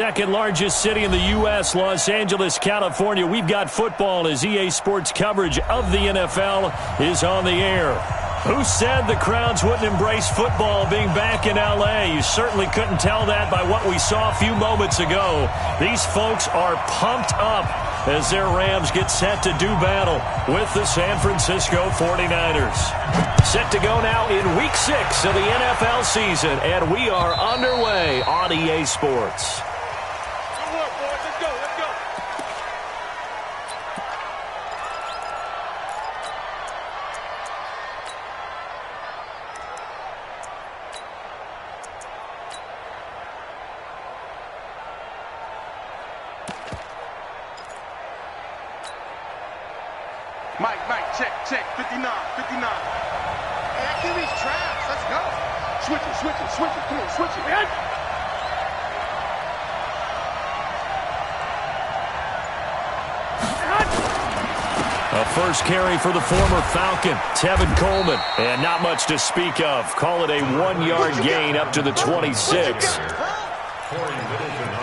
Second largest city in the U.S., Los Angeles, California. We've got football as EA Sports coverage of the NFL is on the air. Who said the crowds wouldn't embrace football being back in L.A.? You certainly couldn't tell that by what we saw a few moments ago. These folks are pumped up as their Rams get set to do battle with the San Francisco 49ers. Set to go now in Week 6 of the NFL season, and we are underway on EA Sports. Mike, check, 59. Hey, that QB's trash. Let's go. Switch it. Come on, switch it, man. A first carry for the former Falcon, Tevin Coleman. And not much to speak of. Call it a 1-yard gain up to the 26.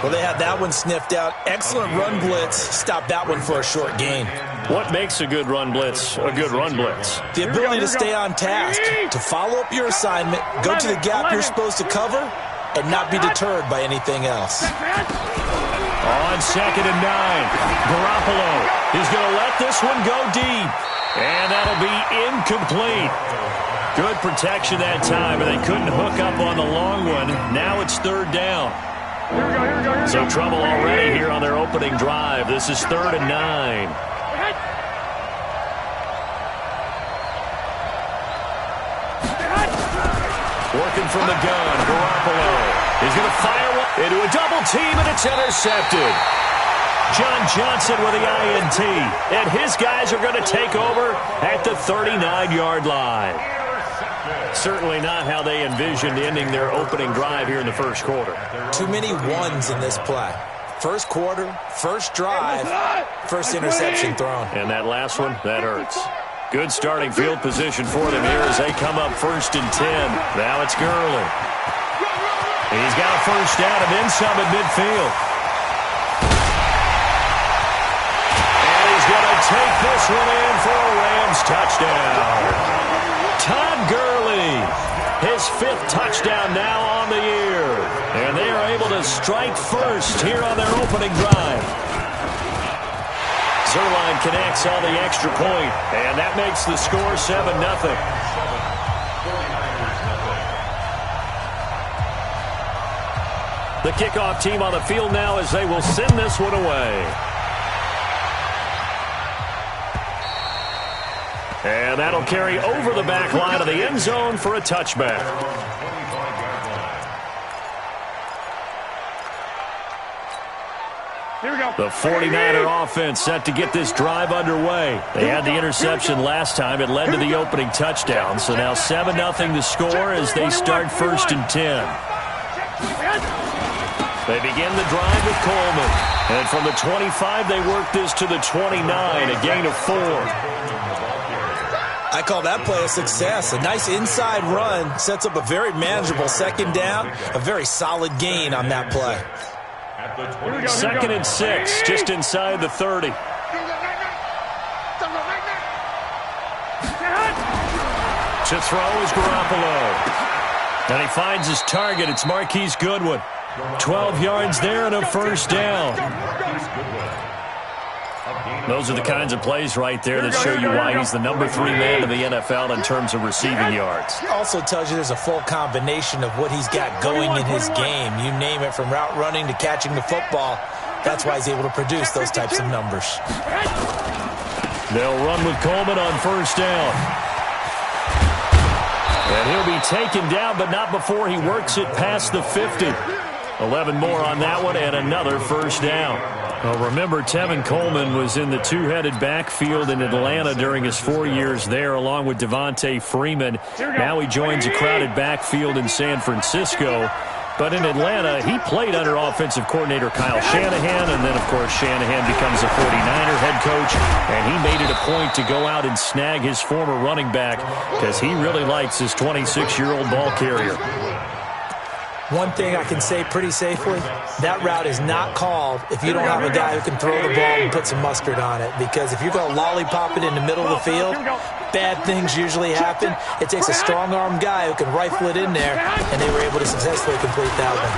Well, they had that one sniffed out. Excellent run blitz. Stopped that one for a short gain. What makes a good run blitz a good run blitz? The ability to stay on task, to follow up your assignment, go to the gap you're supposed to cover, and not be deterred by anything else. On 2nd and 9, Garoppolo is going to let this one go deep. And that'll be incomplete. Good protection that time, but they couldn't hook up on the long one. Now it's 3rd down. So trouble already here on their opening drive. This is 3rd and 9. Working from the gun, Garoppolo is going to fire one into a double team, and it's intercepted. John Johnson with the INT, and his guys are going to take over at the 39-yard line. Certainly not how they envisioned ending their opening drive here in the first quarter. Too many ones in this play. First quarter, first drive, first interception thrown. And that last one, that hurts. Good starting field position for them here as they come up 1st and 10. Now it's Gurley. He's got a first down and then some at midfield. And he's going to take this one in for a Rams touchdown. Todd Gurley, his 5th touchdown now on the year. And they are able to strike first here on their opening drive. Zerline connects on the extra point, and that makes the score 7-0. The kickoff team on the field now as they will send this one away. And that'll carry over the back line of the end zone for a touchback. Here we go. The 49er offense set to get this drive underway. They had the interception last time. It led to the opening touchdown. So now 7-0 the score as they start 1st and 10. They begin the drive with Coleman. And from the 25, they work this to the 29, a gain of 4. I call that play a success. A nice inside run sets up a very manageable 2nd down. A very solid gain on that play. 2nd and 6, just inside the 30. To throw is Garoppolo. And he finds his target. It's Marquise Goodwin. 12 yards there and a first down. Those are the kinds of plays right there that show you why he's the number 3 man in the NFL in terms of receiving yards. Also tells you there's a full combination of what he's got going in his game. You name it, from route running to catching the football. That's why he's able to produce those types of numbers. They'll run with Coleman on first down. And he'll be taken down, but not before he works it past the 50. 11 more on that one and another first down. Well, remember, Tevin Coleman was in the two-headed backfield in Atlanta during his 4 years there, along with Devontae Freeman. Now he joins a crowded backfield in San Francisco. But in Atlanta, he played under offensive coordinator Kyle Shanahan, and then, of course, Shanahan becomes a 49er head coach, and he made it a point to go out and snag his former running back because he really likes his 26-year-old ball carrier. One thing I can say pretty safely, that route is not called if you don't have a guy who can throw the ball and put some mustard on it. Because if you're going to lollipop it in the middle of the field, bad things usually happen. It takes a strong-armed guy who can rifle it in there, and they were able to successfully complete that one.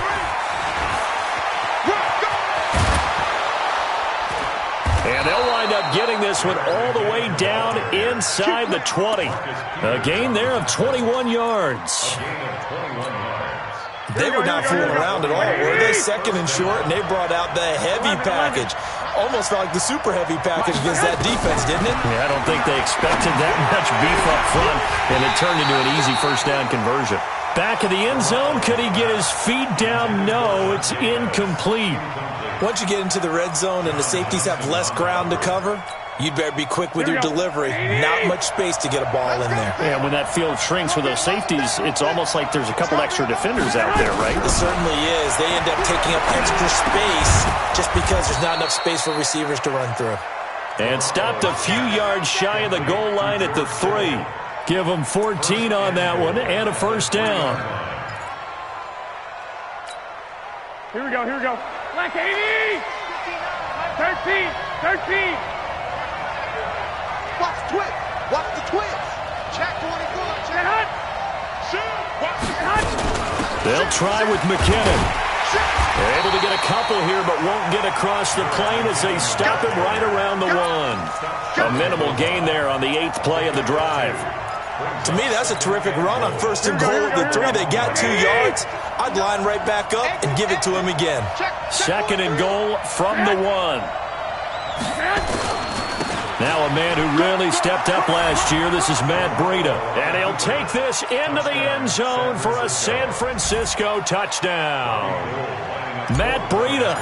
And they'll wind up getting this one all the way down inside the 20. A gain there of 21 yards. They were not fooling around at all, were they? Second and short, and they brought out the heavy package. Almost felt like the super heavy package against that defense, didn't it? Yeah, I don't think they expected that much beef up front, and it turned into an easy first down conversion. Back of the end zone, could he get his feet down? No, it's incomplete. Once you get into the red zone and the safeties have less ground to cover, you'd better be quick with your delivery. Not much space to get a ball in there. Yeah, when that field shrinks with those safeties, it's almost like there's a couple extra defenders out there, right? It certainly is. They end up taking up extra space just because there's not enough space for receivers to run through. And stopped a few yards shy of the goal line at the 3. Give them 14 on that one and a first down. Here we go, here we go. Black 80! 13! Watch the twist. Watch the twist. Check 24. Check hot. Shoot. Watch the hot. They'll try with McKinnon. They're able to get a couple here, but won't get across the plane as they stop him right around the 1. A minimal gain there on the 8th play of the drive. To me, that's a terrific run on first and goal at the 3. They got 2 yards. I'd line right back up and give it to him again. Second and goal from the 1. Now a man who really stepped up last year. This is Matt Breida. And he'll take this into the end zone for a San Francisco touchdown. Matt Breida,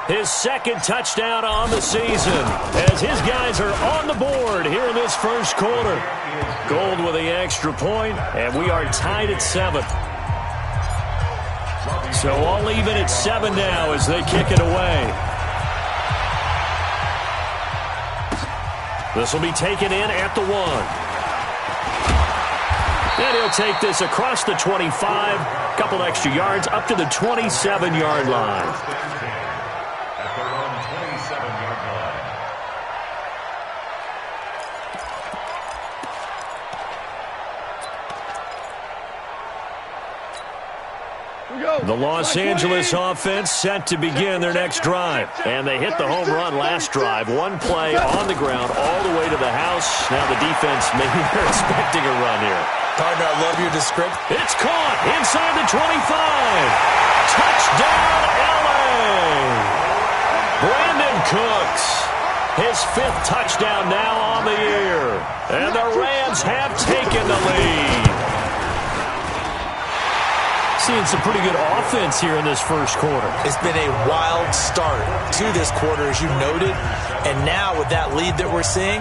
his second touchdown on the season, as his guys are on the board here in this first quarter. Gold with the extra point, and we are tied at 7. So all even at 7 now as they kick it away. This will be taken in at the 1. And he'll take this across the 25. Couple extra yards up to the 27-yard line. The Los Angeles offense set to begin their next drive. And they hit the home run last drive. One play on the ground all the way to the house. Now the defense, maybe they're expecting a run here. Partner, I love your description. It's caught inside the 25. Touchdown, L.A. Brandon Cooks. His 5th touchdown now on the year. And the Rams have taken the lead. Seeing some pretty good offense here in this first quarter. It's been a wild start to this quarter, as you noted. And now with that lead that we're seeing,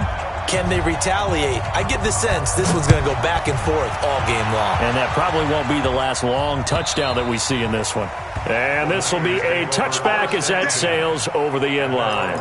can they retaliate? I get the sense this one's going to go back and forth all game long. And that probably won't be the last long touchdown that we see in this one. And this will be a touchback as that sails over the end line.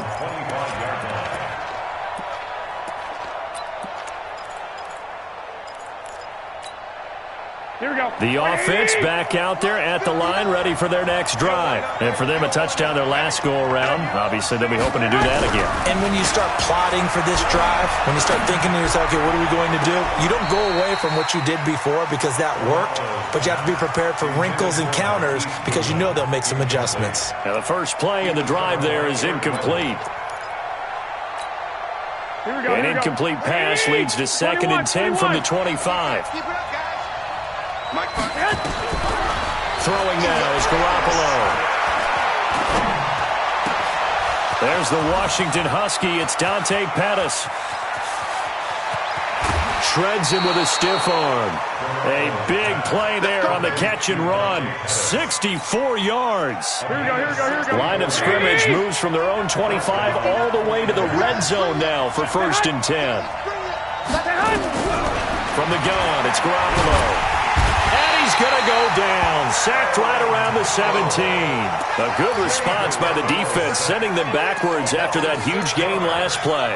Here we go. The offense back out there at the line, ready for their next drive. And for them, a touchdown their last go-around. Obviously, they'll be hoping to do that again. And when you start plotting for this drive, when you start thinking to yourself, okay, what are we going to do? You don't go away from what you did before because that worked, but you have to be prepared for wrinkles and counters because you know they'll make some adjustments. Now, the first play in the drive there is incomplete. Here we go. An incomplete pass leads to 2nd and 10 from the 25. Keep it up, guys. Throwing now is Garoppolo. There's the Washington Husky. It's Dante Pettis. Shreds him with a stiff arm. A big play there on the catch and run. 64 yards. Here we go. Line of scrimmage moves from their own 25 all the way to the red zone now for 1st and 10. From the gun, it's Garoppolo. And he's He's going to go down. Sacked right around the 17. A good response by the defense, sending them backwards after that huge gain last play.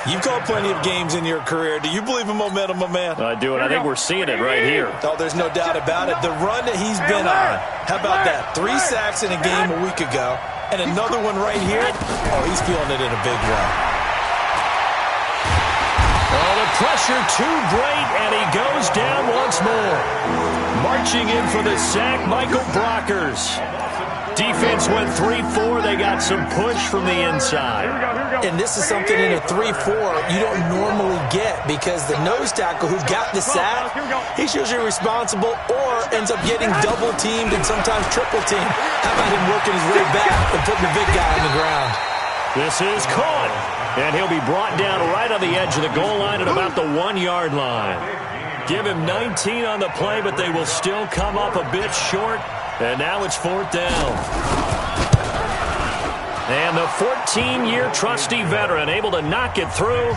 You've called plenty of games in your career. Do you believe in momentum, my man? I do, and I think we're seeing it right here. Oh, there's no doubt about it. The run that he's been on. How about that? 3 sacks in a game a week ago, and another one right here. Oh, he's feeling it in a big way. Oh, the pressure too great, and he goes down once more. Marching in for the sack, Michael Brockers. Defense went 3-4. They got some push from the inside. And this is something in a 3-4 you don't normally get, because the nose tackle who got the sack, he's usually responsible or ends up getting double-teamed and sometimes triple-teamed. How about him working his way back and putting the big guy on the ground? This is caught, and he'll be brought down right on the edge of the goal line at about the 1-yard line. Give him 19 on the play, but they will still come up a bit short, and now it's 4th down. And the 14-year trusty veteran able to knock it through.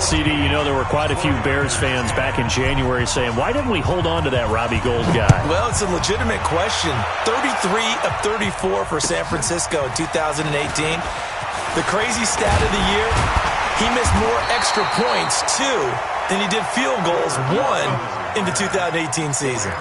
CD, you know there were quite a few Bears fans back in January saying, why didn't we hold on to that Robbie Gould guy? Well, it's a legitimate question. 33 of 34 for San Francisco in 2018. The crazy stat of the year, he missed more extra points, 2, than he did field goals, 1, in the 2018 season.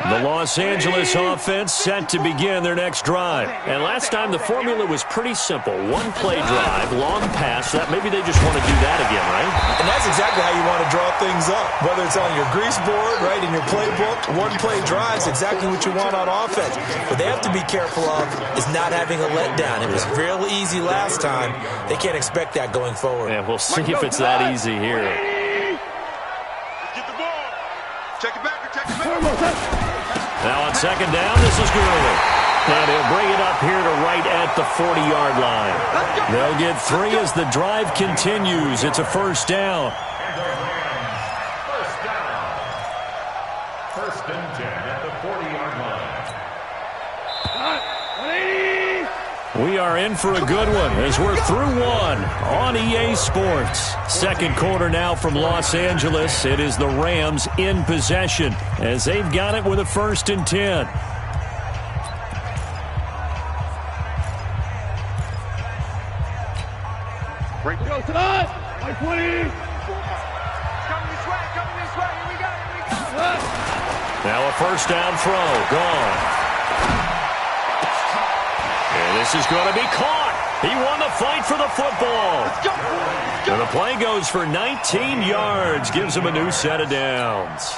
The Los Angeles offense set to begin their next drive. And last time the formula was pretty simple. 1-play drive, long pass. That maybe they just want to do that again, right? And that's exactly how you want to draw things up. Whether it's on your grease board, right, in your playbook, 1-play drives exactly what you want on offense. What they have to be careful of is not having a letdown. It was real easy last time. They can't expect that going forward. And we'll see if it's that easy here. Get the ball. Check it back. Check it back. Now on 2nd down, this is Gurley. And he'll bring it up here to right at the 40-yard line. They'll get 3 as the drive continues. It's a 1st down. First and 10 at the 40-yard line. We are in for a good one as we're through one on EA Sports. 2nd quarter now from Los Angeles. It is the Rams in possession as they've got it with a 1st and 10. Break it. Go tonight. 20. Coming this way. Here we go. Now a 1st down throw. Gone. And this is going to be caught. He won the fight for the football. And the play goes for 19 yards. Gives him a new set of downs.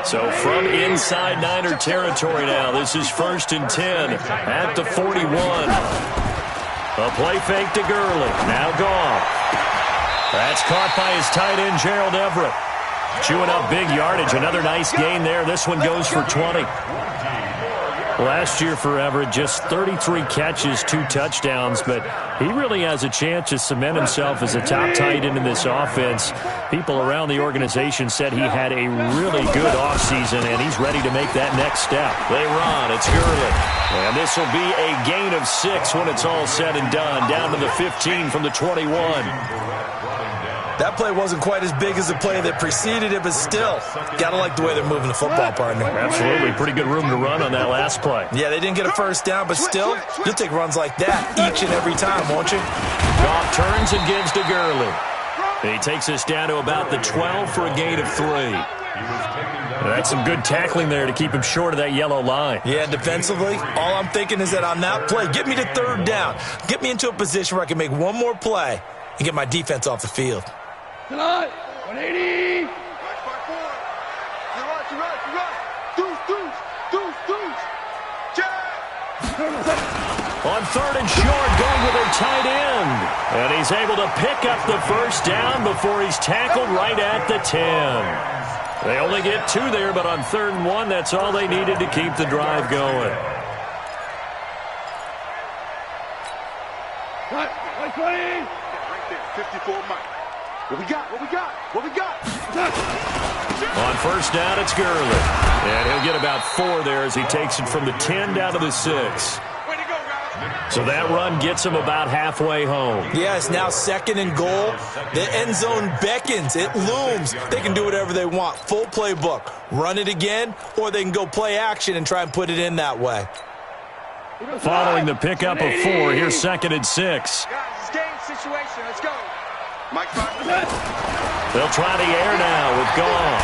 So from inside Niner territory now, this is 1st and 10 at the 41. A play fake to Gurley. Now gone. That's caught by his tight end, Gerald Everett. Chewing up big yardage. Another nice gain there. This one goes for 20. Last year for Everett, just 33 catches, 2 touchdowns, but he really has a chance to cement himself as a top tight end in this offense. People around the organization said he had a really good offseason, and he's ready to make that next step. They run. It's Gurley. And this will be a gain of 6 when it's all said and done, down to the 15 from the 21. That play wasn't quite as big as the play that preceded it, but still, got to like the way they're moving the football, partner. Absolutely. Pretty good room to run on that last play. Yeah, they didn't get a 1st down, but still, you'll take runs like that each and every time, won't you? Goff turns and gives to Gurley. He takes us down to about the 12 for a gain of 3. That's some good tackling there to keep him short of that yellow line. Yeah, defensively, all I'm thinking is that on that play, get me to 3rd down. Get me into a position where I can make one more play and get my defense off the field. Tonight, 180. On 3rd and short, going with their tight end. And he's able to pick up the 1st down before he's tackled right at the 10. They only get 2 there, but on 3rd and 1, that's all they needed to keep the drive going. Right, 20. Right there, 54 Mike. What we got? What we got? What we got? On first down, it's Gurley. And he'll get about 4 there as he takes it from the 10 down to the 6. So that run gets him about halfway home. Yeah, it's now 2nd and goal. The end zone beckons. It looms. They can do whatever they want. Full playbook. Run it again, or they can go play action and try and put it in that way. Following the pickup of 4, here's 2nd and 6. Guys, it's game situation. Let's go. Mike, They'll try the air now with Goff.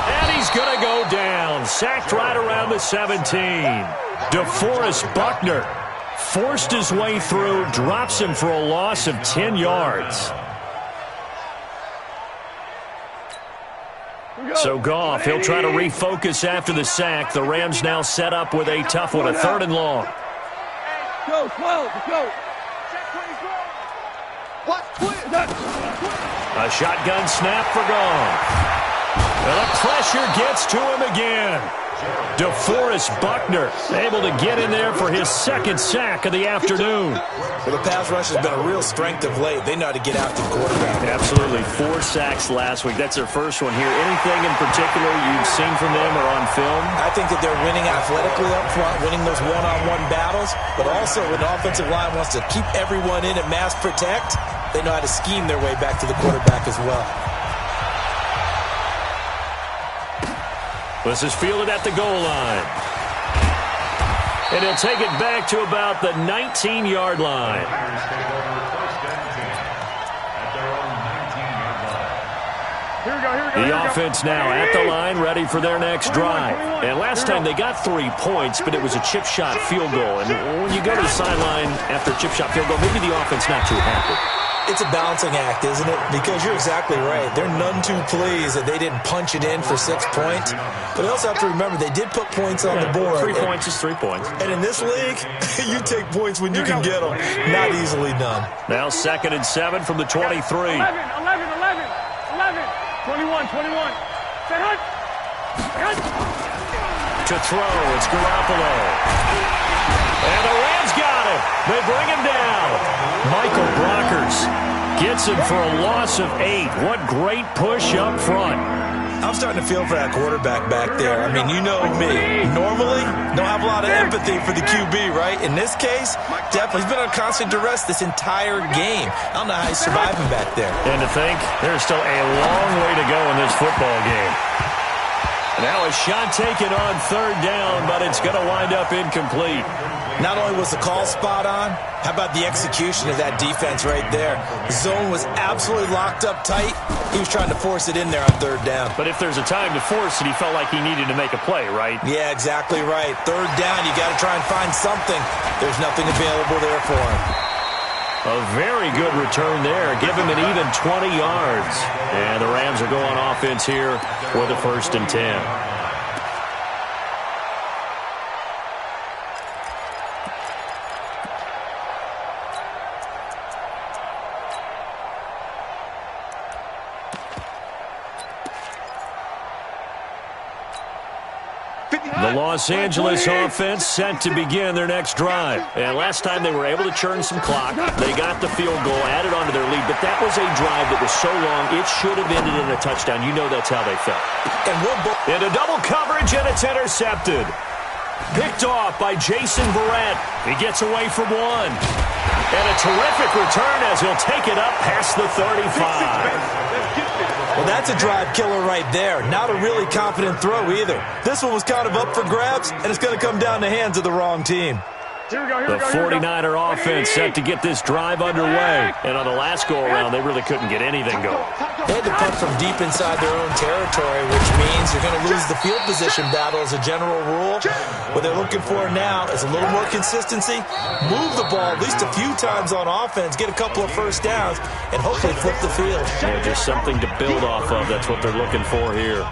And he's going to go down. Sacked right around the 17. DeForest Buckner forced his way through, drops him for a loss of 10 yards. So Goff, he'll try to refocus after the sack. The Rams now set up with a tough one, a 3rd and long. Go, go. A shotgun snap for Goff. Well, the pressure gets to him again. DeForest Buckner able to get in there for his 2nd sack of the afternoon. Well, the pass rush has been a real strength of late. They know how to get after the quarterback. Absolutely. 4 sacks last week. That's their first one here. Anything in particular you've seen from them or on film? I think that they're winning athletically up front, winning those one-on-one battles, but also when the offensive line wants to keep everyone in and mass protect, they know how to scheme their way back to the quarterback as well. This is fielded at the goal line. And he'll take it back to about the 19-yard line. The offense now at the line, ready for their next drive. And last time they got 3 points, but it was a chip shot field goal. And when you go to the sideline after a chip shot field goal, maybe the offense not too happy. It's a balancing act, isn't it? Because you're exactly right. They're none too pleased that they didn't punch it in for 6 points. But they also have to remember they did put points on the board. 3 points is 3 points. And in this league, you take points when you can get them. Not easily done. Now 2nd and 7 from the 23. 11. 21. Say hunt. To throw, it's Garoppolo. And the Rams got him. They bring him down. Michael Brockers gets him for a loss of 8. What great push up front. I'm starting to feel for that quarterback back there. I mean, you know me. Normally, don't have a lot of empathy for the QB, right? In this case, definitely. He's been on constant duress this entire game. I don't know how he's surviving back there. And to think, there's still a long way to go in this football game. Now a shot taken on 3rd down, but it's going to wind up incomplete. Not only was the call spot on, how about the execution of that defense right there? The zone was absolutely locked up tight. He was trying to force it in there on 3rd down. But if there's a time to force it, he felt like he needed to make a play, right? Yeah, exactly right. 3rd down, you got to try and find something. There's nothing available there for him. A very good return there. Give him an even 20 yards. And the Rams are going offense here for the 1st and 10. The Los Angeles offense set to begin their next drive. And last time they were able to churn some clock. They got the field goal, added on to their lead. But that was a drive that was so long, it should have ended in a touchdown. You know that's how they felt. And into double coverage, and it's intercepted. Picked off by Jason Barrett. He gets away from 1. And a terrific return as he'll take it up past the 35. Well, that's a drive killer right there. Not a really confident throw either. This one was kind of up for grabs, and it's going to come down the hands of the wrong team. The 49er offense set to get this drive underway. And on the last go-around, they really couldn't get anything going. They had to punt from deep inside their own territory, which means you're going to lose the field position battle as a general rule. What they're looking for now is a little more consistency, move the ball at least a few times on offense, get a couple of 1st downs, and hopefully flip the field. Yeah, just something to build off of. That's what they're looking for here.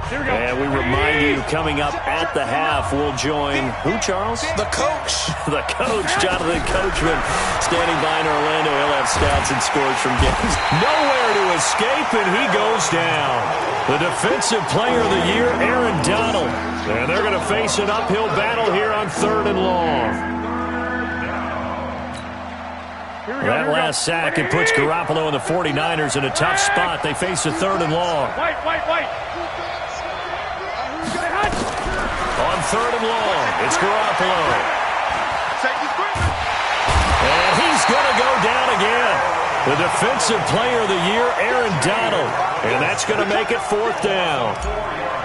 And we remind you, coming up at the half, we'll join who, Charles? The coach. The coach, Jonathan Coachman, standing by in Orlando. He'll have stats and scores from games. Nowhere to escape, and he goes down. The defensive player of the year, Aaron Donald. And they're going to face an uphill battle here on 3rd and long. That last sack, it puts Garoppolo and the 49ers in a tough spot. They face a 3rd and long. On 3rd and long, it's Garoppolo. And he's going to go down again. The defensive player of the year, Aaron Donald. And that's going to make it 4th down.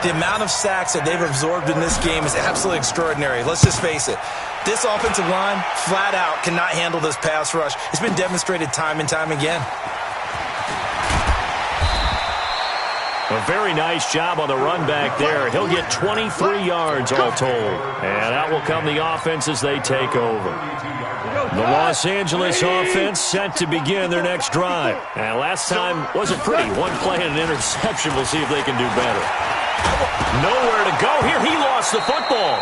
The amount of sacks that they've absorbed in this game is absolutely extraordinary. Let's just face it. This offensive line, flat out, cannot handle this pass rush. It's been demonstrated time and time again. A very nice job on the run back there. He'll get 23 yards all told. And out will come the offense as they take over. The Los Angeles offense set to begin their next drive. And last time wasn't pretty. One play and an interception. We'll see if they can do better. Nowhere to go here. He lost the football.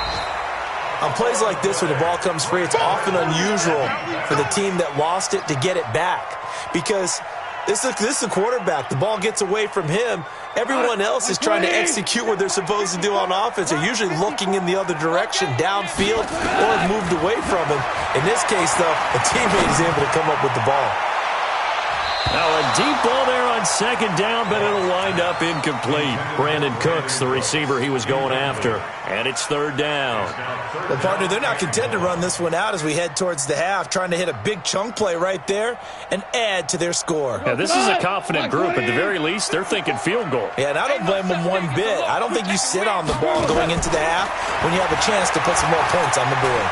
On plays like this, when the ball comes free, it's often unusual for the team that lost it to get it back. Because this is the quarterback. The ball gets away from him. Everyone else is trying to execute what they're supposed to do on offense. They're usually looking in the other direction, downfield, or have moved away from him. In this case, though, a teammate is able to come up with the ball. Now a deep ball there on 2nd down, but it'll wind up incomplete. Brandon Cooks, the receiver he was going after. And it's 3rd down. Well, partner, they're not content to run this one out as we head towards the half, trying to hit a big chunk play right there and add to their score. Yeah, this is a confident group. At the very least, they're thinking field goal. Yeah, and I don't blame them one bit. I don't think you sit on the ball going into the half when you have a chance to put some more points on the board.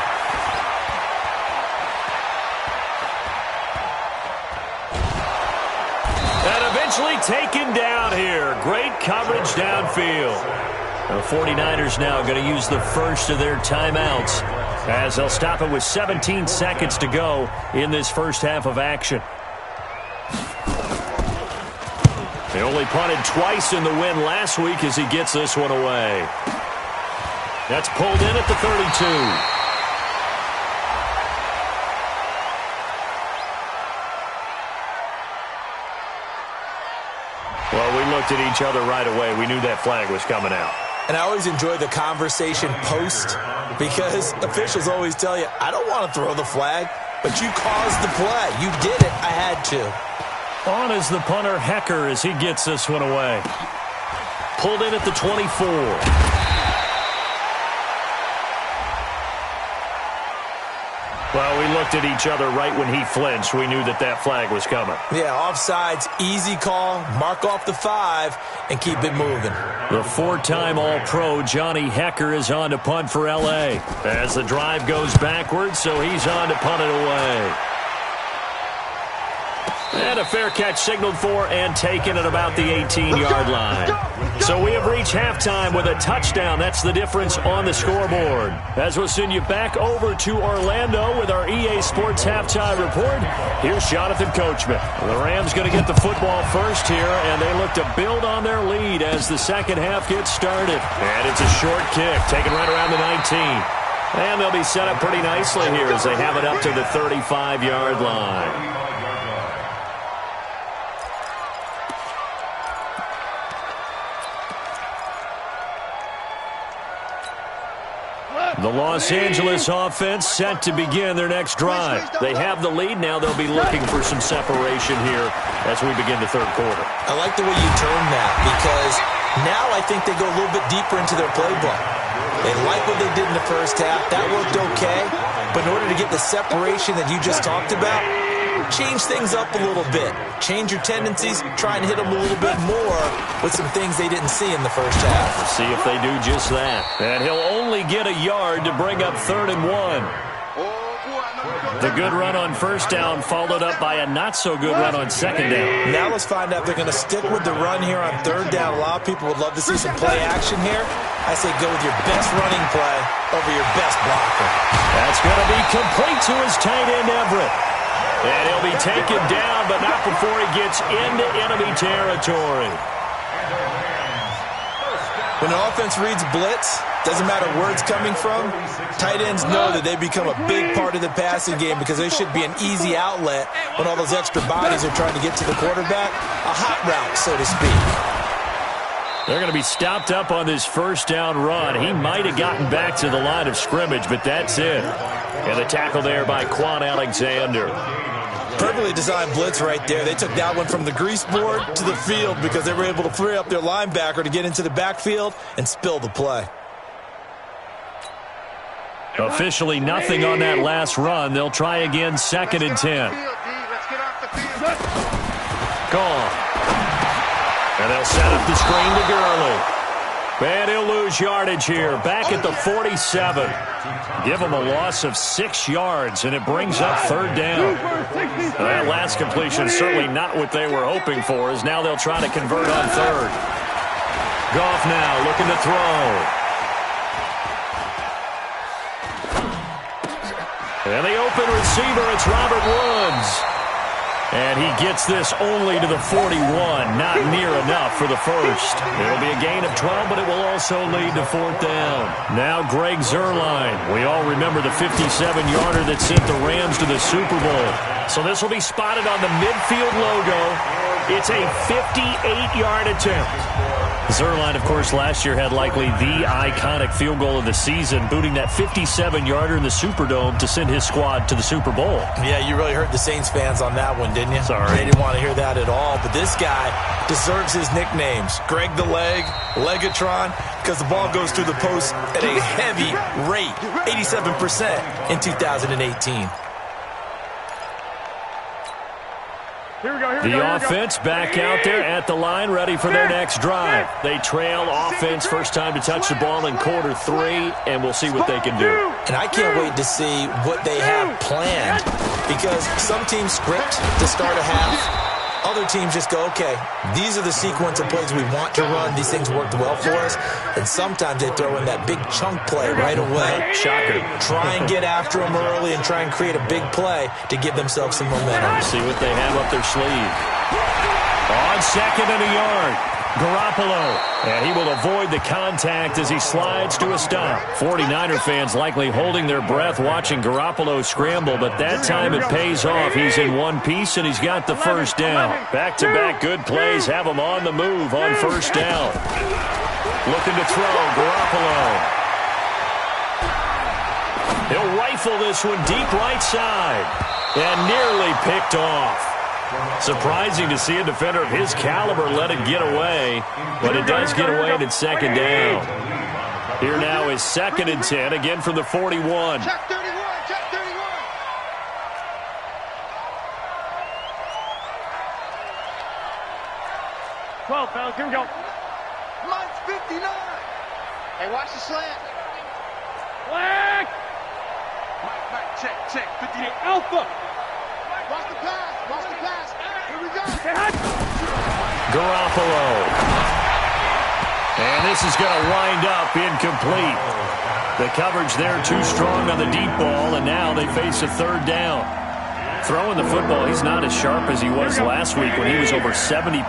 Taken down here. Great coverage downfield. The 49ers now going to use the first of their timeouts as they'll stop it with 17 seconds to go in this first half of action. They only punted twice in the win last week as he gets this one away. That's pulled in at the 32. Well, we looked at each other right away. We knew that flag was coming out. And I always enjoy the conversation post because officials always tell you, I don't want to throw the flag, but you caused the play. You did it. I had to. On is the punter, Hecker, as he gets this one away. Pulled in at the 24. Well, we looked at each other right when he flinched. We knew that flag was coming. Yeah, offsides, easy call, mark off the 5, and keep it moving. The 4-time All-Pro, Johnny Hecker, is on to punt for L.A. as the drive goes backwards, so he's on to punt it away. And a fair catch signaled for and taken at about the 18-yard line. So we have reached halftime with a touchdown. That's the difference on the scoreboard. As we'll send you back over to Orlando with our EA Sports Halftime Report, here's Jonathan Coachman. The Rams going to get the football first here, and they look to build on their lead as the second half gets started. And it's a short kick, taken right around the 19. And they'll be set up pretty nicely here as they have it up to the 35-yard line. The Los Angeles offense set to begin their next drive. They have the lead. Now they'll be looking for some separation here as we begin the third quarter. I like the way you term that because now I think they go a little bit deeper into their playbook. They like what they did in the first half. That worked okay. But in order to get the separation that you just talked about, change things up a little bit. Change your tendencies. Try and hit them a little bit more with some things they didn't see in the first half. We'll see if they do just that. And he'll only get a yard to bring up 3rd and 1. The good run on first down followed up by a not-so-good run on second down. Now let's find out if they're going to stick with the run here on 3rd down. A lot of people would love to see some play action here. I say go with your best running play over your best blocker. That's going to be complete to his tight end, Everett. And he'll be taken down, but not before he gets into enemy territory. When an offense reads blitz, doesn't matter where it's coming from, tight ends know that they become a big part of the passing game because they should be an easy outlet when all those extra bodies are trying to get to the quarterback. A hot route, so to speak. They're going to be stopped up on this first down run. He might have gotten back to the line of scrimmage, but that's it. And the tackle there by Quan Alexander. Perfectly designed blitz right there. They took that one from the grease board to the field because they were able to free up their linebacker to get into the backfield and spill the play. Officially nothing on that last run. They'll try again, 2nd and 10. Gone. And they'll set up the screen to Gurley. And he'll lose yardage here. Back at the 47. Give him a loss of 6 yards, and it brings up 3rd down. That last completion is certainly not what they were hoping for, as now they'll try to convert on 3rd. Goff now looking to throw. And the open receiver, it's Robert Woods. And he gets this only to the 41. Not near enough for the first. It'll be a gain of 12, but it will also lead to 4th down. Now Greg Zuerlein. We all remember the 57-yarder that sent the Rams to the Super Bowl. So this will be spotted on the midfield logo. It's a 58-yard attempt. Zuerlein, of course, last year had likely the iconic field goal of the season, booting that 57-yarder in the Superdome to send his squad to the Super Bowl. Yeah, you really hurt the Saints fans on that one, didn't you? Sorry. They didn't want to hear that at all. But this guy deserves his nicknames. Greg the Leg, Legatron, because the ball goes through the post at a heavy rate, 87% in 2018. The offense back out there at the line, ready for their next drive. They trail offense, first time to touch the ball in quarter 3, and we'll see what they can do. And I can't wait to see what they have planned, because some teams script to start a half. Other teams just go, okay, these are the sequence of plays we want to run. These things worked well for us. And sometimes they throw in that big chunk play right away. Shocker. Try and get after them early and try and create a big play to give themselves some momentum. Let's see what they have up their sleeve. On 2nd and a yard, Garoppolo. And he will avoid the contact as he slides to a stop. 49er fans likely holding their breath watching Garoppolo scramble, but that time it pays off. He's in one piece, and he's got the first down. Back-to-back good plays have him on the move on first down. Looking to throw, Garoppolo. He'll rifle this one deep right side, and nearly picked off. Surprising to see a defender of his caliber let it get away, but it does get away and it's 2nd down. Here now is 2nd and 10, again from the 41. Check 31, check 31. 12, fellas, here we go. Mine's 59. Hey, watch the slant. Flag. Mike, check, 58. Hey, Alpha. Watch the pass, watch the pass. Here we go. Garoppolo. And this is going to wind up incomplete. The coverage there too strong on the deep ball, and now they face a 3rd down. Throwing the football, he's not as sharp as he was last week when he was over 70%.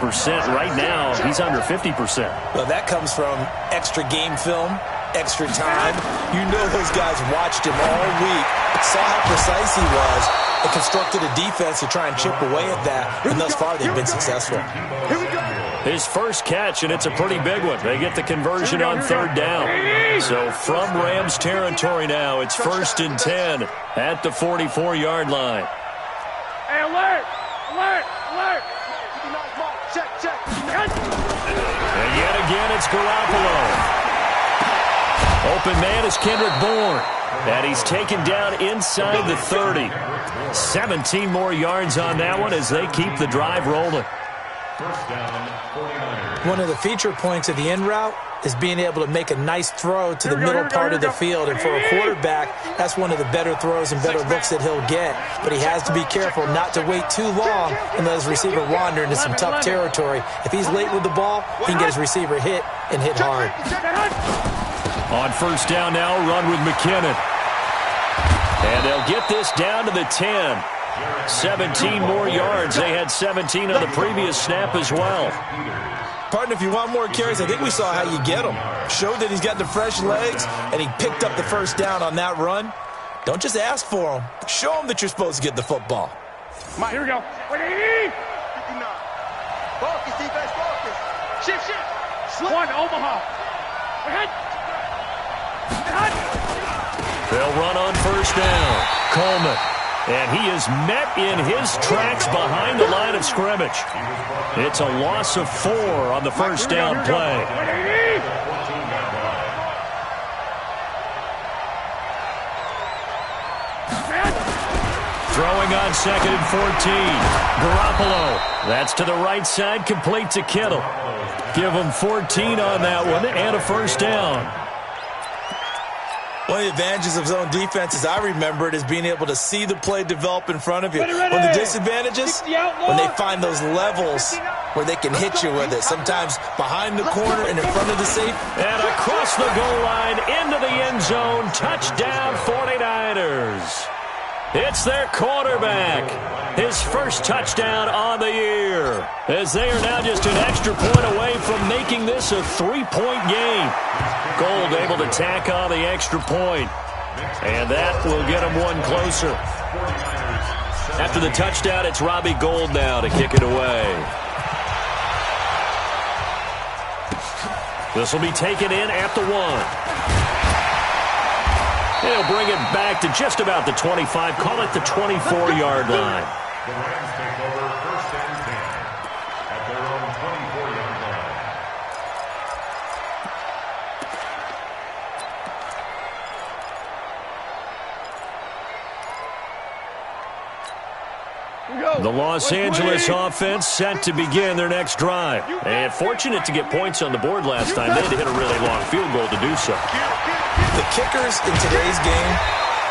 Right now, he's under 50%. Well, that comes from extra game film, extra time. You know those guys watched him all week, saw how precise he was, and constructed a defense to try and chip away at that, and thus far they've been successful. His first catch, and it's a pretty big one. They get the conversion on 3rd down. So from Rams territory now, it's 1st and 10 at the 44-yard line. Hey, alert! Alert! Alert! Check! And yet again, it's Garoppolo. Open man is Kendrick Bourne. And he's taken down inside the 30. 17 more yards on that one as they keep the drive rolling. One of the feature points of the in route is being able to make a nice throw to the middle part of the field. And for a quarterback, that's one of the better throws and better looks that he'll get. But he has to be careful not to wait too long and let his receiver wander into some tough territory. If he's late with the ball, he can get his receiver hit and hit hard. On first down now, run with McKinnon. And they'll get this down to the 10. 17 more yards. They had 17 on the previous snap as well. Partner, if you want more carries, I think we saw how you get them. Showed that he's got the fresh legs, and he picked up the first down on that run. Don't just ask for them. Show them that you're supposed to get the football. Mike, here we go. 59. Focus, defense, focus. Shift. One, Omaha. Ahead. They'll run on first down. Coleman. And he is met in his tracks behind the line of scrimmage. It's a loss of 4 on the first down play. Throwing on 2nd and 14. Garoppolo. That's to the right side, complete to Kittle. Give him 14 on that one and a first down. One of the advantages of zone defense, as I remember it, is being able to see the play develop in front of you. One of the disadvantages, when they find those levels where they can hit you with it, sometimes behind the corner and in front of the safe. And across the goal line, into the end zone, touchdown 49ers. It's their quarterback. His first touchdown on the year. As they are now just an extra point away from making this a 3-point game. Gold able to tack on the extra point. And that will get him one closer. After the touchdown, it's Robbie Gould now to kick it away. This will be taken in at the 1. He'll bring it back to just about the 25, call it the 24-yard line. The Rams take over 1st and 10 at their own 24-yard line. The Los Angeles offense set to begin their next drive. And fortunate to get points on the board last time. They had to hit a really long field goal to do so. The kickers in today's game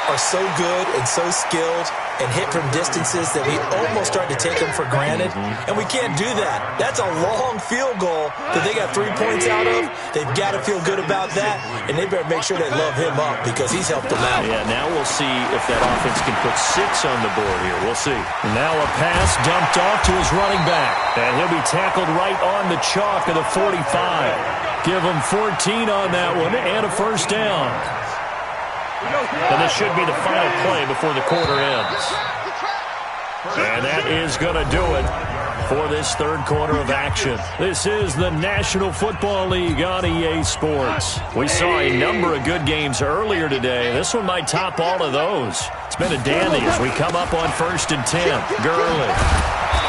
are so good and so skilled and hit from distances that we almost start to take them for granted. And we can't do that. That's a long field goal that they got 3 points out of. They've got to feel good about that, and they better make sure they love him up because he's helped them out. Yeah, now we'll see if that offense can put 6 on the board here. We'll see. Now a pass dumped off to his running back, and he'll be tackled right on the chalk of the 45. Give him 14 on that one and a first down. And this should be the final play before the quarter ends. And that is going to do it for this third quarter of action. This is the National Football League on EA Sports. We saw a number of good games earlier today. This one might top all of those. It's been a dandy as we come up on 1st and 10. Gurley.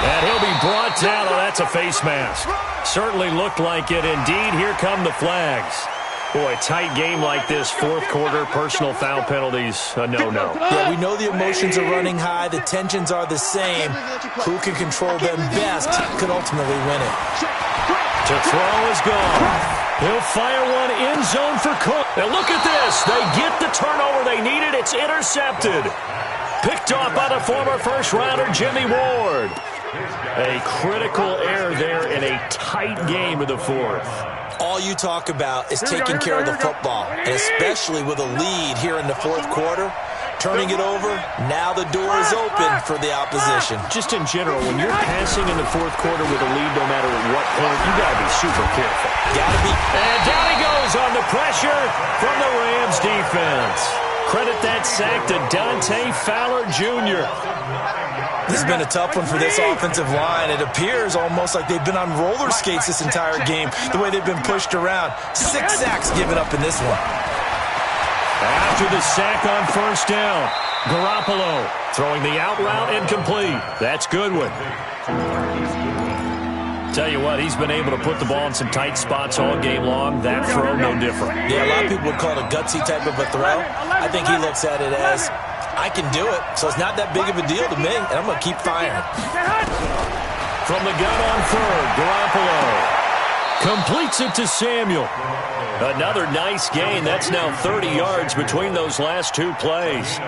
And he'll be brought down. Oh, that's a face mask. Certainly looked like it. Indeed, here come the flags. Boy, tight game like this, fourth quarter, personal foul penalties, a no-no. Yeah, we know the emotions are running high. The tensions are the same. Who can control them best could ultimately win it. To throw is gone. He'll fire one end zone for Cook. And look at this. They get the turnover they needed. It's intercepted. Picked off by the former first-rounder, Jimmy Ward. A critical error there in a tight game of the fourth. All you talk about is taking care of the football, and especially with a lead here in the fourth quarter. Turning it over, now the door is open for the opposition. Just in general, when you're passing in the fourth quarter with a lead, no matter at what point, you got to be super careful. Got to be. And down he goes on the pressure from the Rams defense. Credit that sack to Dante Fowler Jr. This has been a tough one for this offensive line. It appears almost like they've been on roller skates this entire game, the way they've been pushed around. 6 sacks given up in this one. After the sack on first down, Garoppolo throwing the out route incomplete. That's Goodwin. Tell you what, he's been able to put the ball in some tight spots all game long. That throw, no different. Yeah, a lot of people would call it a gutsy type of a throw. I think he looks at it as, I can do it, so it's not that big of a deal to me, and I'm going to keep firing. From the gun on third, Garoppolo completes it to Samuel. Another nice gain. That's now 30 yards between those last 2 plays.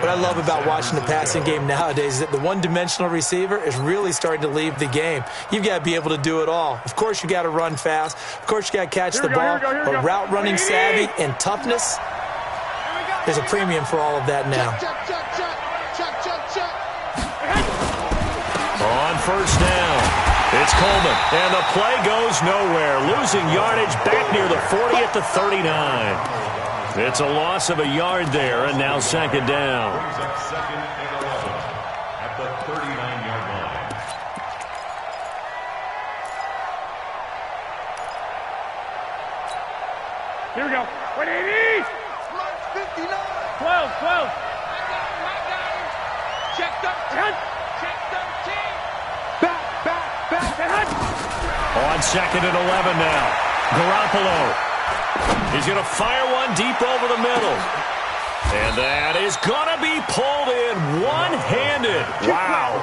What I love about watching the passing game nowadays is that the one-dimensional receiver is really starting to leave the game. You've got to be able to do it all. Of course, you got to run fast. Of course, you got to catch the ball. But route running savvy and toughness, there's a premium for all of that now. On first down, it's Coleman, and the play goes nowhere. Losing yardage back near the 40 at the 39. It's a loss of a yard there, and now second down. Second and 11 at the 39-yard line. Here we go. 180. 12. On 2nd and 11 now. Garoppolo. He's going to fire one deep over the middle. And that is going to be pulled in one-handed. Wow.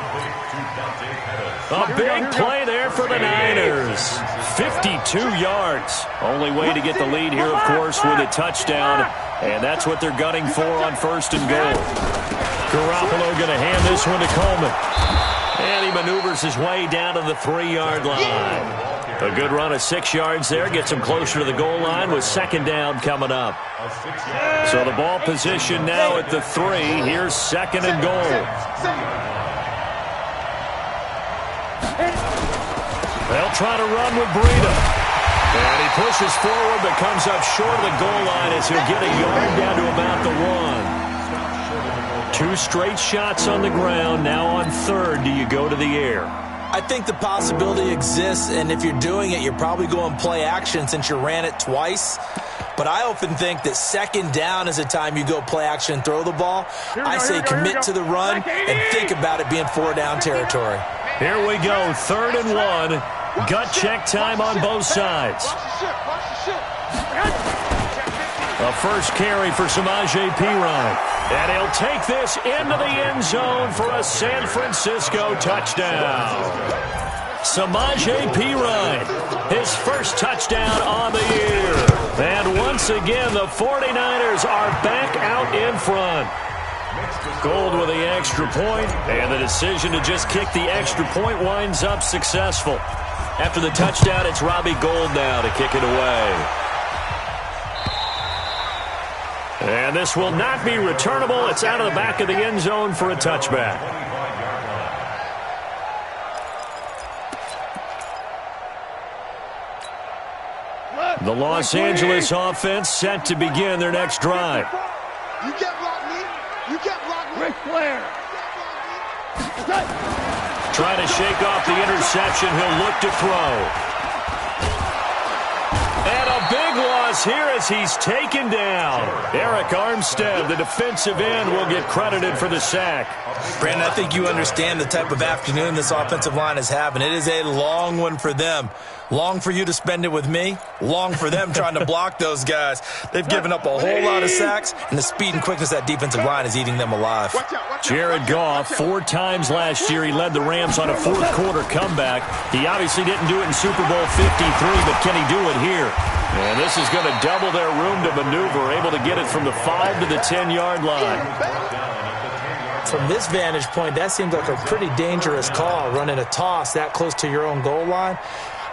A big play there for the Niners. 52 yards. Only way to get the lead here, of course, with a touchdown. And that's what they're gunning for on 1st and goal. Garoppolo going to hand this one to Coleman. And he maneuvers his way down to the 3-yard line. A good run of 6 yards there. Gets him closer to the goal line with 2nd down coming up. So the ball position now at the 3. Here's 2nd and goal. They'll try to run with Breida. And he pushes forward but comes up short of the goal line as he'll get a yard down to about the 1. 2 straight shots on the ground. Now on 3rd, do you go to the air? I think the possibility exists, and if you're doing it, you're probably going play action since you ran it twice. But I often think that 2nd down is a time you go play action and throw the ball. I say commit to the run and think about it being 4-down territory. Here we go, 3rd and 1. Gut check time on both sides. A first carry for Samaje Perine. And he'll take this into the end zone for a San Francisco touchdown. Samaje Perine, his first touchdown on the year. And once again, the 49ers are back out in front. Gold with the extra point, and the decision to just kick the extra point winds up successful. After the touchdown, it's Robbie Gould now to kick it away. And this will not be returnable. It's out of the back of the end zone for a touchback. The Los Angeles offense set to begin their next drive. You can't block me. You can't block me. Ric Flair. Trying to shake off the interception. He'll look to throw. And a big loss here as he's taken down. Eric Armstead, the defensive end, will get credited for the sack. Brandon, I think you understand the type of afternoon this offensive line is having. It is a long one for them. Long for you to spend it with me. Long for them trying to block those guys. They've given up a whole lot of sacks, and the speed and quickness of that defensive line is eating them alive. Jared Goff, 4 times last year, he led the Rams on a fourth-quarter comeback. He obviously didn't do it in Super Bowl 53, but can he do it here? And this is going to double their room to maneuver, able to get it from the 5 to the 10-yard line. From this vantage point, that seems like a pretty dangerous call, running a toss that close to your own goal line.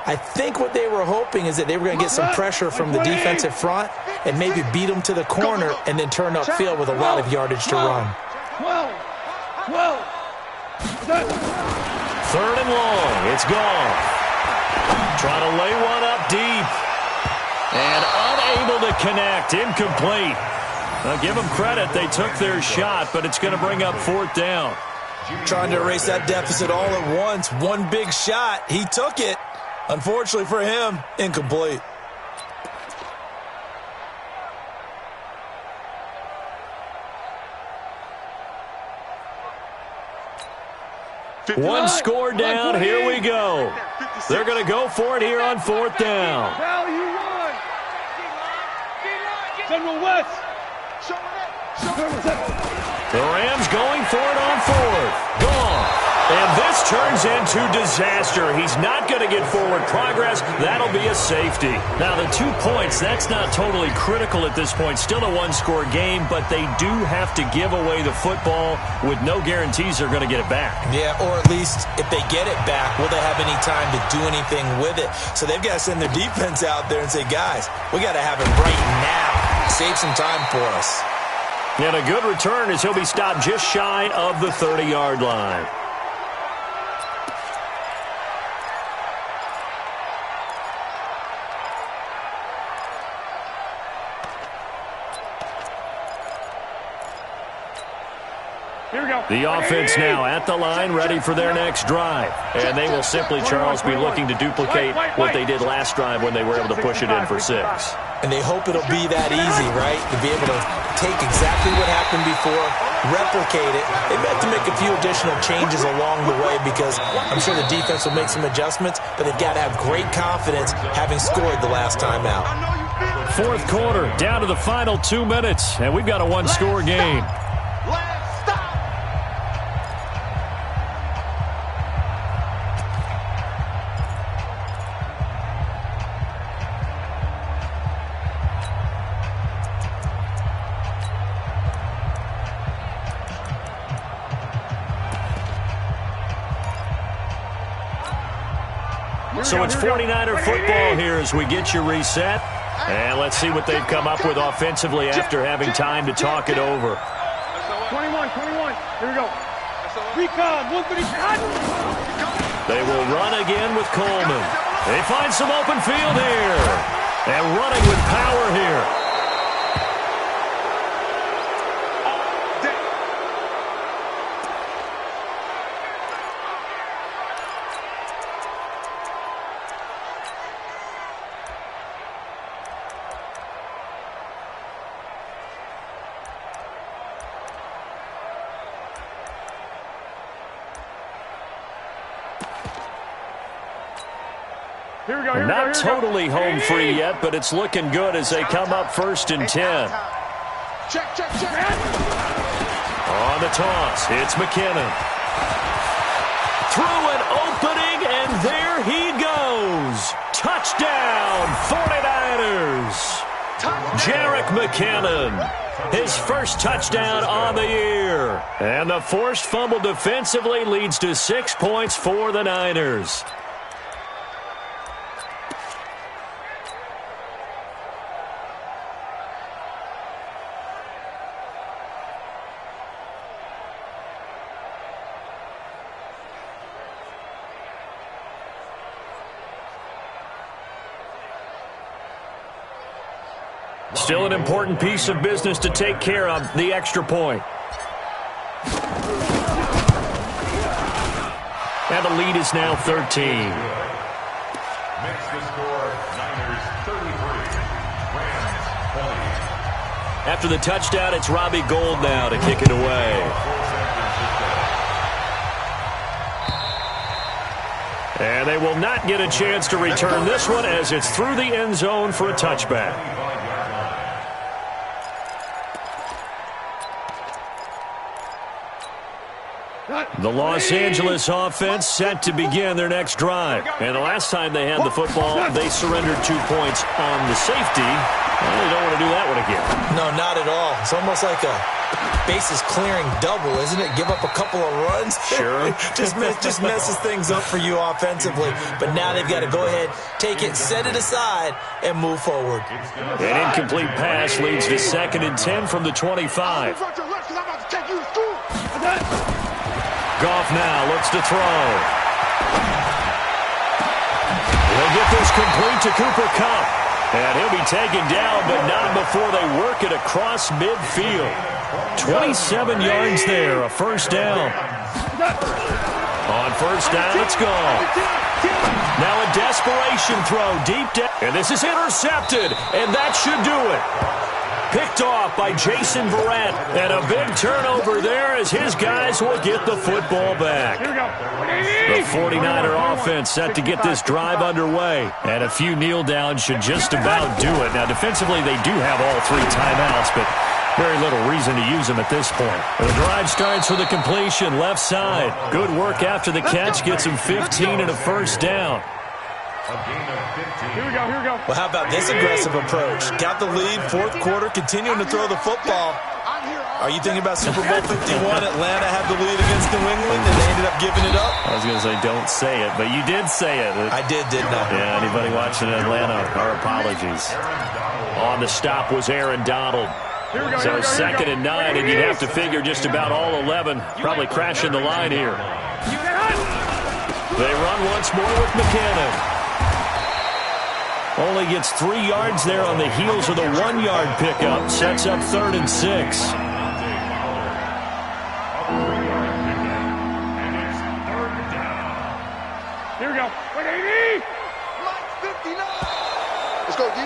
I think what they were hoping is that they were going to get some pressure from the defensive front and maybe beat them to the corner and then turn upfield with a lot of yardage to run. 3rd and long. It's gone. Trying to lay one up deep. And unable to connect. Incomplete. Now, give them credit. They took their shot, but it's going to bring up 4th down. Trying to erase that deficit all at once. One big shot. He took it. Unfortunately for him, incomplete. One score down. Here we go. They're going to go for it here on 4th down. General West. The Rams going for it on 4th. Gone. And this turns into disaster. He's not going to get forward progress. That'll be a safety. Now, the 2 points, that's not totally critical at this point. Still a one-score game, but they do have to give away the football with no guarantees they're going to get it back. Yeah, or at least if they get it back, will they have any time to do anything with it? So they've got to send their defense out there and say, guys, we got to have it right now. Save some time for us. And a good return as he'll be stopped just shy of the 30-yard line. The offense now at the line, ready for their next drive. And they will simply, Charles, be looking to duplicate what they did last drive when they were able to push it in for 6. And they hope it'll be that easy, right? To be able to take exactly what happened before, replicate it. They may have to make a few additional changes along the way because I'm sure the defense will make some adjustments, but they've got to have great confidence having scored the last time out. Fourth quarter, down to the final 2 minutes, and we've got a one-score game. So it's 49er football here as we get you reset. And let's see what they've come up with offensively after having time to talk it over. 21. Here we go. Recon, 130. They will run again with Coleman. They find some open field here. And running with power here. Not totally home free yet, but it's looking good as they come up 1st and 10. Check. On the toss, it's McKinnon. Through an opening, and there he goes. Touchdown, 49ers. Jerick McKinnon, his first touchdown on the year. And the forced fumble defensively leads to 6 points for the Niners. Still an important piece of business to take care of, the extra point. And the lead is now 13. Makes the score Niners 33, Rams 20. After the touchdown, it's Robbie Gould now to kick it away. And they will not get a chance to return this one as it's through the end zone for a touchback. The Los Angeles offense set to begin their next drive. And the last time they had the football, they surrendered 2 points on the safety. Well, they don't want to do that one again. No, not at all. It's almost like a bases clearing double, isn't it? Give up a couple of runs. Sure. just messes things up for you offensively. But now they've got to go ahead, take it, set it aside, and move forward. An incomplete pass leads to 2nd and 10 from the 25. Goff now looks to throw. He'll get this complete to Cooper Kupp. And he'll be taken down, but not before they work it across midfield. 27 yards there, a first down. On first down, it's gone. Now a desperation throw deep down. And this is intercepted, and that should do it. Picked off by Jason Verrett. And a big turnover there as his guys will get the football back. The 49er offense set to get this drive underway. And a few kneel downs should just about do it. Now, defensively, they do have all 3 timeouts, but very little reason to use them at this point. The drive starts with a completion left side. Good work after the catch. Gets him 15 and a first down. Here we go. Well, how about this aggressive approach? Got the lead, 4th quarter, continuing to throw the football. Are you thinking about Super Bowl 51? Atlanta had the lead against New England, and they ended up giving it up? I was going to say don't say it, but you did say it. I did, didn't I? Yeah, anybody watching Atlanta, our apologies. On the stop was Aaron Donald. So 2nd and 9, and you'd have to figure just about all 11 probably crashing the line here. They run once more with McKinnon. Only gets 3 yards there on the heels of the 1-yard pickup. Sets up 3rd and 6. Here we go. 180. Mike 59. Let's go, D.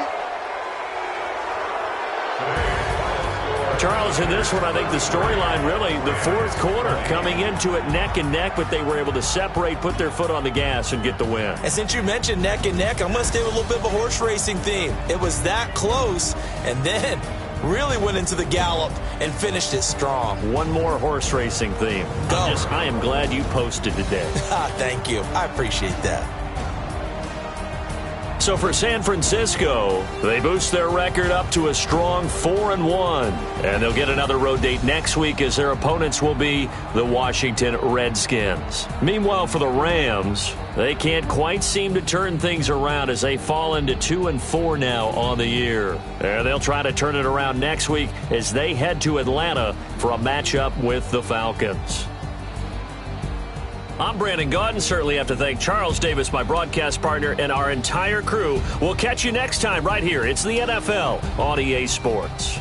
Charles, in this one, I think the storyline really, the fourth quarter, coming into it neck and neck, but they were able to separate, put their foot on the gas, and get the win. And since you mentioned neck and neck, I'm going to stay with a little bit of a horse racing theme. It was that close, and then really went into the gallop and finished it strong. One more horse racing theme. Go. I am glad you posted today. Thank you. I appreciate that. So for San Francisco, they boost their record up to a strong 4-1. And they'll get another road date next week as their opponents will be the Washington Redskins. Meanwhile, for the Rams, they can't quite seem to turn things around as they fall into 2-4 now on the year. And they'll try to turn it around next week as they head to Atlanta for a matchup with the Falcons. I'm Brandon Gaudin. Certainly have to thank Charles Davis, my broadcast partner, and our entire crew. We'll catch you next time right here. It's the NFL on EA Sports.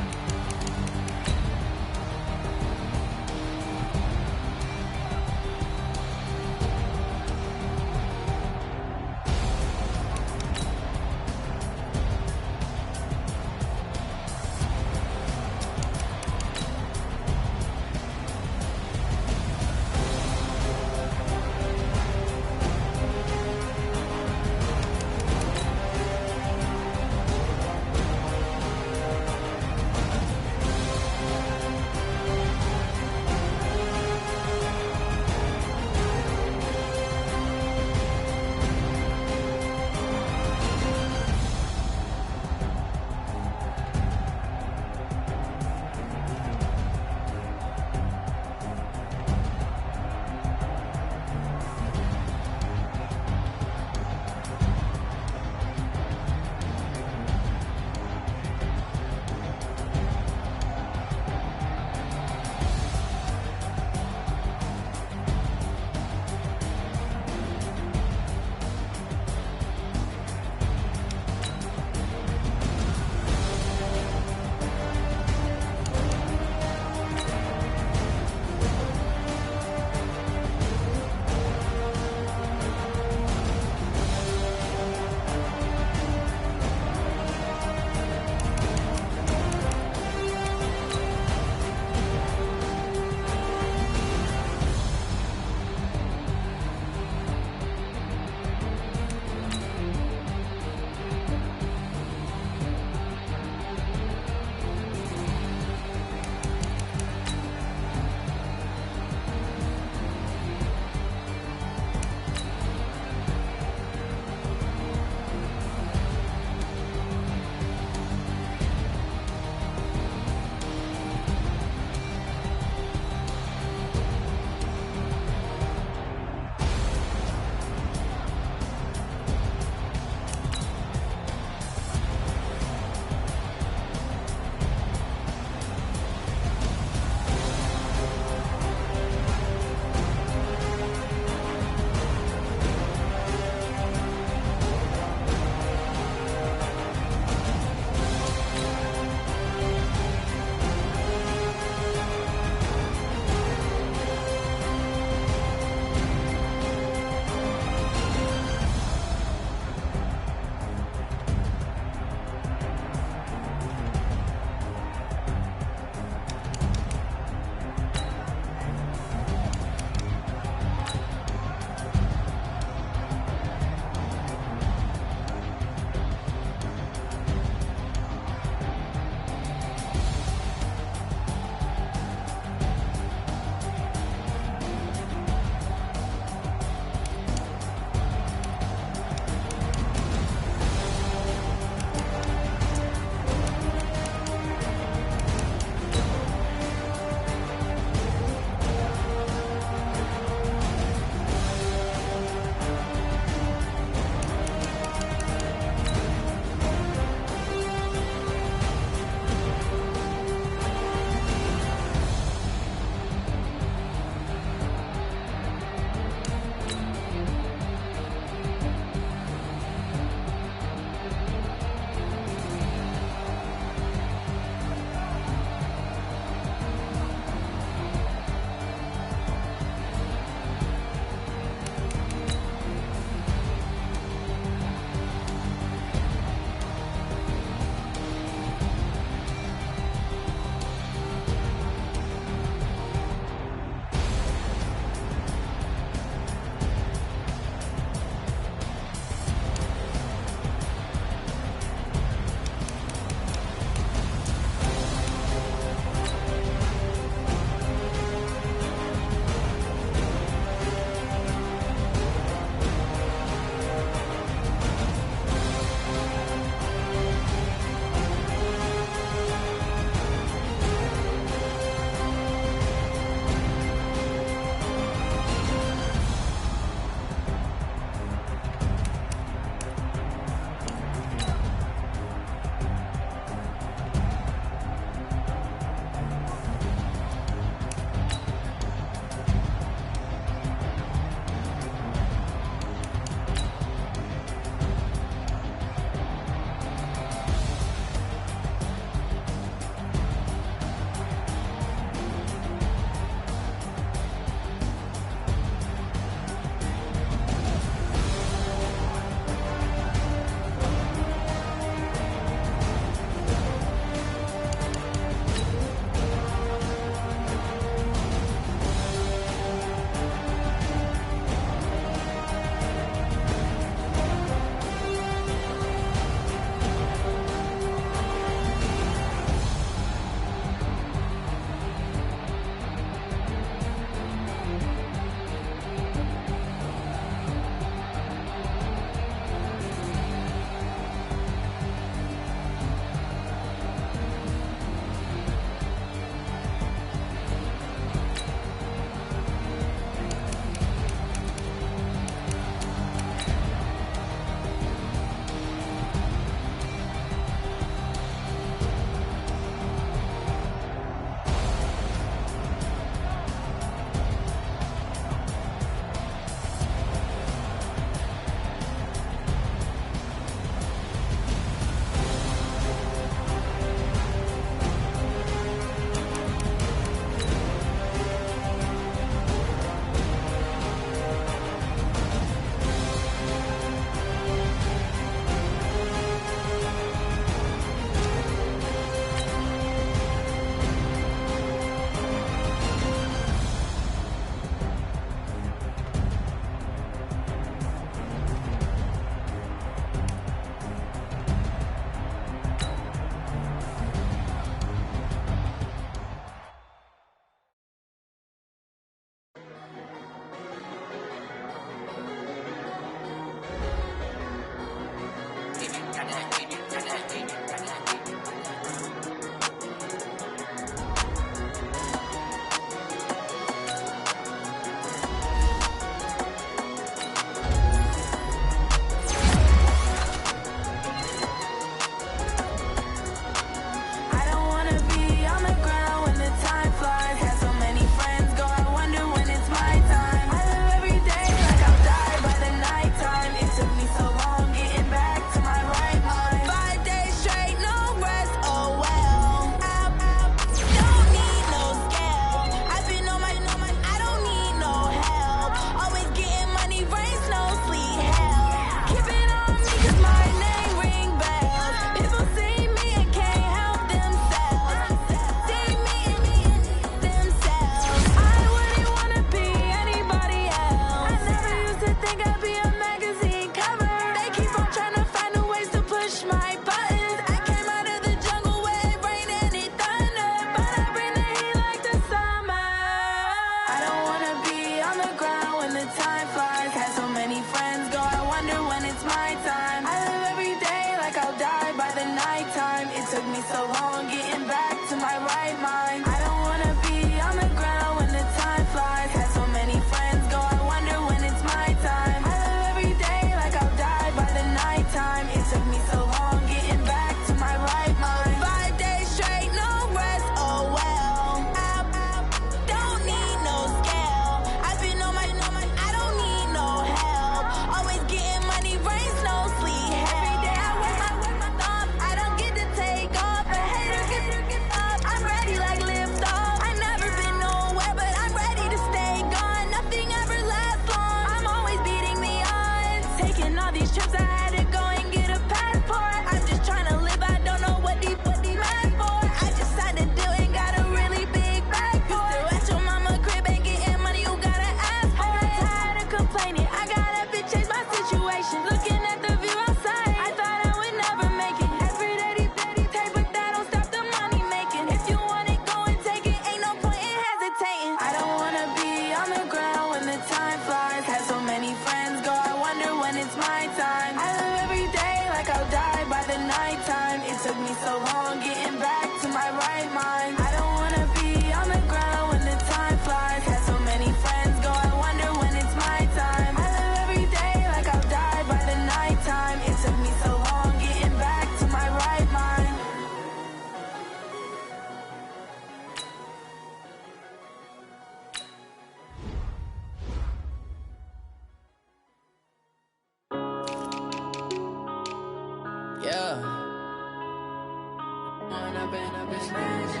it's magic.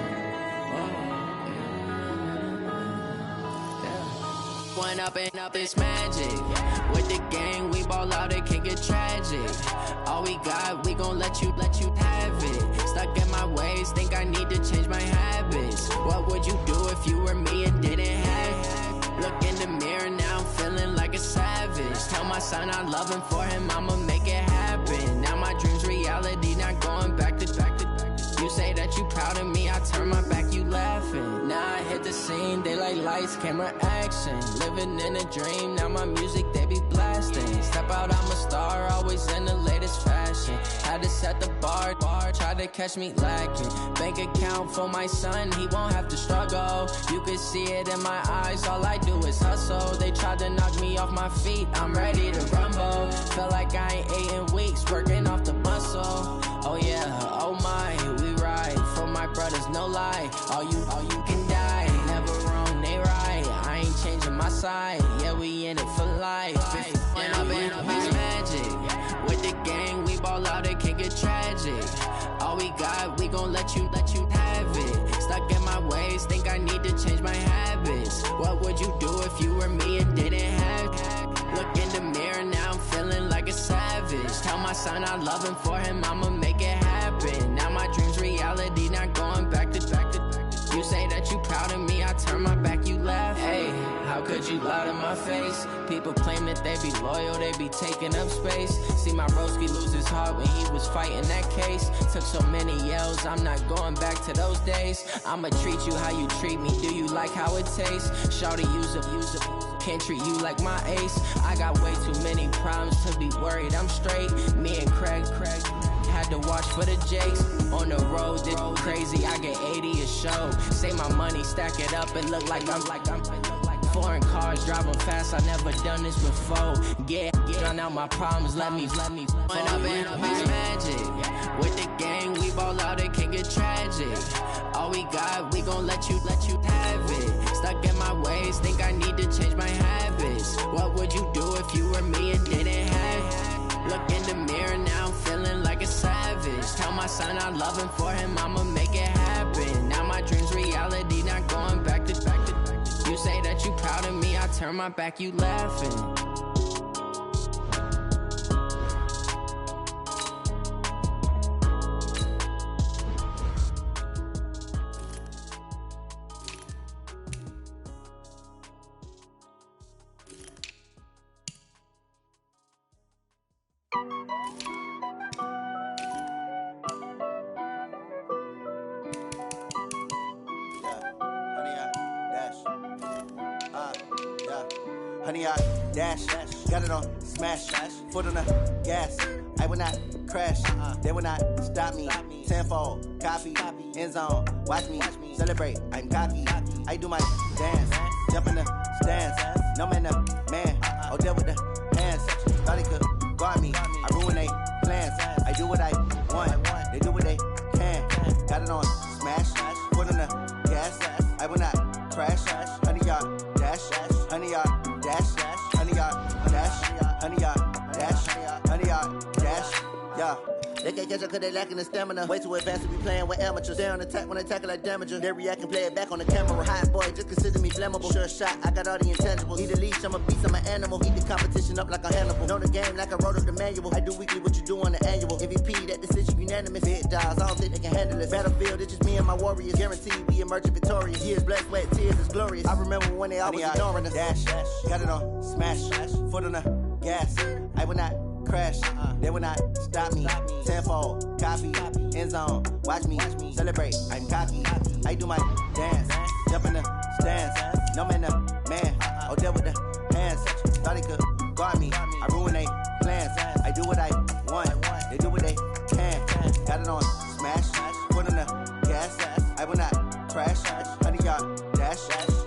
One up and up, it's magic. With the gang, we ball out, it can get tragic. All we got, we gon' let you have it. Stuck in my ways, think I need to change my habits. What would you do if you were me and didn't have it? Look in the mirror, now I'm feeling like a savage. Tell my son I love him, for him I'ma make it happen. Now my dream's reality, not going back to. You say that you proud of me, I turn my back, you laughing. Now I hit the scene, they like lights, camera, action. Living in a dream, now my music, they be blasting. Step out, I'm a star, always in the latest fashion. Had to set the bar, try to catch me lacking. Bank account for my son, he won't have to struggle. You can see it in my eyes, all I do is hustle. They tried to knock me off my feet, I'm ready to rumble. Feel like I ain't ate in weeks, working off the muscle. Oh yeah, oh my, we ride for my brothers, no lie. All you can die, never wrong, they right. I ain't changing my side, yeah, we in it for life. And up it's magic. With the gang, we ball out, it can get tragic. All we got, we gon' let you have it. Stuck in my ways, think I need to change my habits. What would you do if you were me and didn't have it? Look in the mirror, now I'm feeling like a savage. Tell my son I love him, for him I'ma make it happen. Now my dream's reality, not going back to. You say that you proud of me, I turn my back, you laugh. Hey, how could you lie to my face? People claim that they be loyal, they be taking up space. See my broski lose his heart when he was fighting that case. Took so many yells, I'm not going back to those days. I'ma treat you how you treat me, do you like how it tastes? Shawty, use up, can't treat you like my ace. I got way too many problems to be worried, I'm straight. Me and Craig had to watch for the Jakes. On the road, this crazy, I get 80 a show. Say my money, stack it up, and look like I'm foreign cars, driving fast, I never done this before. Get drown out my problems, let me One up and up is magic. With the gang, we ball out, it can get tragic. All we got, we gon' let you have it. Stuck in my ways, think I need to change my habits. What would you do if you were me and didn't have it? Look in the mirror, now I'm feeling like a savage. Tell my son I love him, for him I'ma make it happen. Now my dream's reality, not going back to. You say that you proud of me, I turn my back, you laughing. Honey, I dash, got it on smash, foot on the gas. I will not crash, they will not stop me. Tenfold, copy, end zone, watch me celebrate. I'm cocky, I do my dance, jump in the stands. No man, man, oh deal with the hands. Thought he could guard me, I ruin they plans. I do what I want, they do what they can. Got it on smash, foot on the gas. I will not crash, honey, y'all dash, honey, y'all dash, honey, y'all dash, honey, y'all dash, honey, y'all dash, yeah. They can't catch up cause they lacking the stamina. Way too advanced to be playing with amateurs. They on attack when they tackle like damager. They react and play it back on the camera. Hot boy, just consider me flammable. Sure shot, I got all the intangibles. Need a leash, I'm a beast, I'm an animal. Eat the competition up like a Hannibal. Know the game like I wrote up the manual. I do weekly what you do on the annual. MVP, that decision unanimous. Big dials, I don't think they can handle it. Battlefield, it's just me and my warriors. Guaranteed we emerging victorious. Years, blood, sweat, tears, it's glorious. I remember when they always ignoring us. Dash, got it on smash, foot on the gas. I will not crash, they will not stop me. Tenfold, copy, end zone, watch me celebrate. I'm cocky, I do my dance, jump in the stands. No man, man, oh deal with the hands. Thought he could guard me, I ruin they plans. I do what I want, they do what they can. Got it on smash, foot on the gas. I will not crash, honey, y'all dash,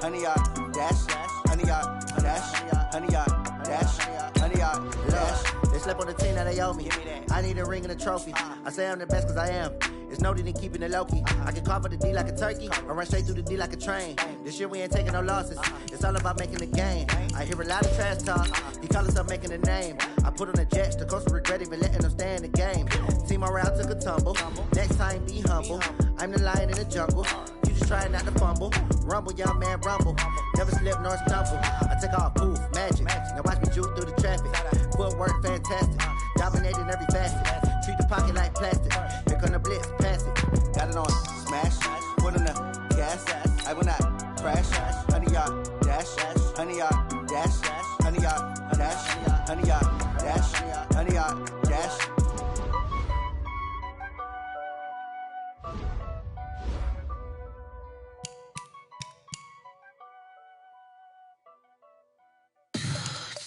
honey, y'all dash, honey, y'all dash, honey, y'all dash, honey, y'all dash. They slept on the team that they owe me. I need a ring and a trophy. I say I'm the best cause I am. It's noted in keeping it low-key. I can carve up the D like a turkey, or run straight through the D like a train. This year we ain't taking no losses. It's all about making the game. I hear a lot of trash talk. He call us up making a name. I put on the Jets, the coach will regret even letting them stay in the game. Team morale took a tumble. Next time, be humble. I'm the lion in the jungle. You just trying not to fumble. Rumble, young man, rumble. Never slip nor stumble. I take off, poof, magic. Now watch me juke through the traffic. Footwork, fantastic. Dominating every facet. Treat the pocket like plastic. Here come the blitz, pass it. Got it on, smash. Put on the gas. I will not crash. 100-yard dash. 100-yard dash. 100-yard dash. 100-yard dash. 100-yard dash.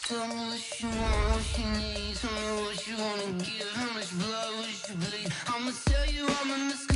Tell me what you want, what you need. Tell me what you wanna give. How much blood would you bleed? I'ma tell you I'm a